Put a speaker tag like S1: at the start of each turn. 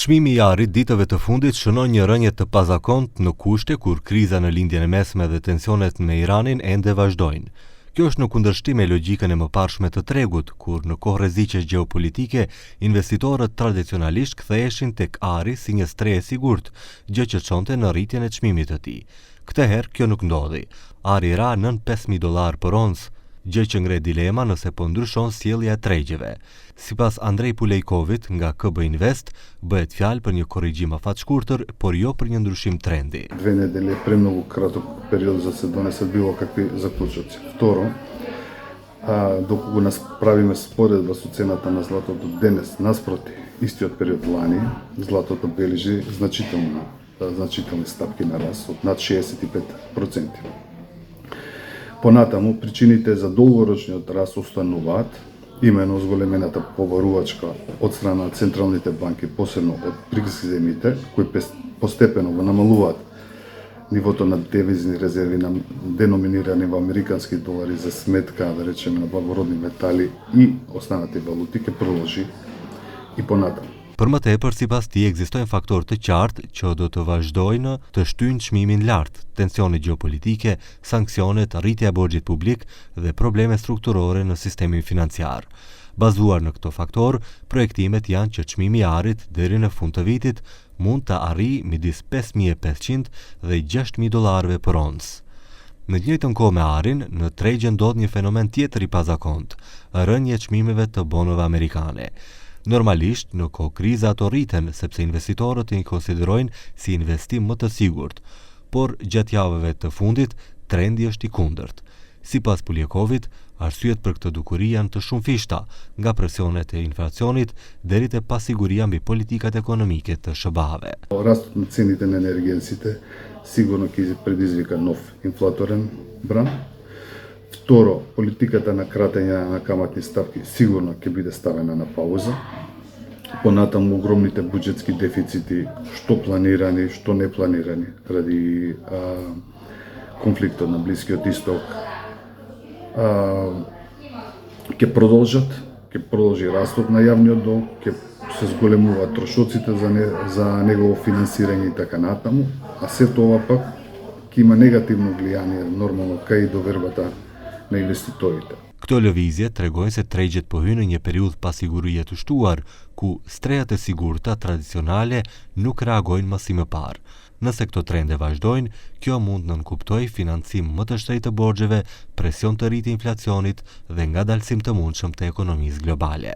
S1: Çmimi i arit ditëve të fundit shënon një rënje të pazakontë në kushte kur kriza në lindjen e mesme dhe tensionet me Iranin ende vazhdojnë. Kjo është në kundërshtim me logjikën e mëparshme të tregut, kur në kohë rreziqesh gjeopolitike, investitorët tradicionalisht ktheheshin tek ari si një streh e sigurt, gjë që çonte në rritjen e çmimit të tij. Këtë herë kjo nuk ndodhi. Ari ra nën $5.000 për oncë, gjë që ngre dilema nëse po ndryshon sjellja e tregjeve. Sipas Andrej Pulejkovit nga KB Invest, bëhet fjalë për një korrigjim afatshkurtër, por jo për një ndryshim trendi.
S2: 2 недели премногу краток период за се донесат било какви заклучоци. Второ, доколку го направиме споредба со цената на златото денес наспроти истиот период лани, златото бележи значителни стапки на раст од над 65%. Понатаму, причините за долгорочниот раст остануваат, именно зголемената побарувачка од страна на централните банки, посебно од БРИКС земјите, кои постепено го намалуваат нивото на девизни резерви деноминирани во американски долари за сметка, да речеме, на благородни метали и останати валути, ќе продолжи и понатаму.
S1: Për më tepër, sipas tij, ekzistojnë faktorë të qartë që do të vazhdojnë të shtyjnë çmimin lart, tensionet gjeopolitike, sanksionet, rritja e borxhit publik dhe probleme strukturore në sistemin financiar. Bazuar në këto faktorë, projektimet janë që çmimi i arit deri në fund të vitit mund të arrijë midis $5.500 dhe $6.000 për oncë. Në të njëjtën kohë me arin, në tregje ndodh një fenomen tjetër i pazakontë, rënja e çmimeve të bonove amerikane. Normalisht, në kohë krize ato rriten sepse investitorët i konsiderojnë si investim më të sigurt, por gjatë javëve të fundit trendi është i kundërt. Sipas Puljekovit, arsyet për këtë dukuri janë të shumëfishta, nga presionet e inflacionit deri te pasiguria mbi politikat ekonomike të SBA-ve.
S2: Растот на цените на енергенците сигурно ќе предизвика нов инфлаторен бран. Второ, политиката на кратење на каматни ставки сигурно ќе биде ставена на пауза. Понатаму огромните буџетски дефицити, што планирани, што не планирани, ради конфликтот на Блискиот Исток, ќе продолжи растот на јавниот долг, ќе се зголемуваат трошоците за негово финансирање и така натаму, а сето ова пак ќе има негативно влијание нормално кај довербата në investitorite.
S1: Këto lëvizje tregojnë se tregjet po hynë në një periudhë pasigurie të shtuar, ku strehat e sigurta tradicionale nuk reagojnë më si më parë. Nëse këto trende vazhdojnë, kjo mund nënkuptojë financim më të shtrenjtë të borxheve, presion të rritje inflacionit dhe ngadalësim të mundshëm të ekonomisë globale.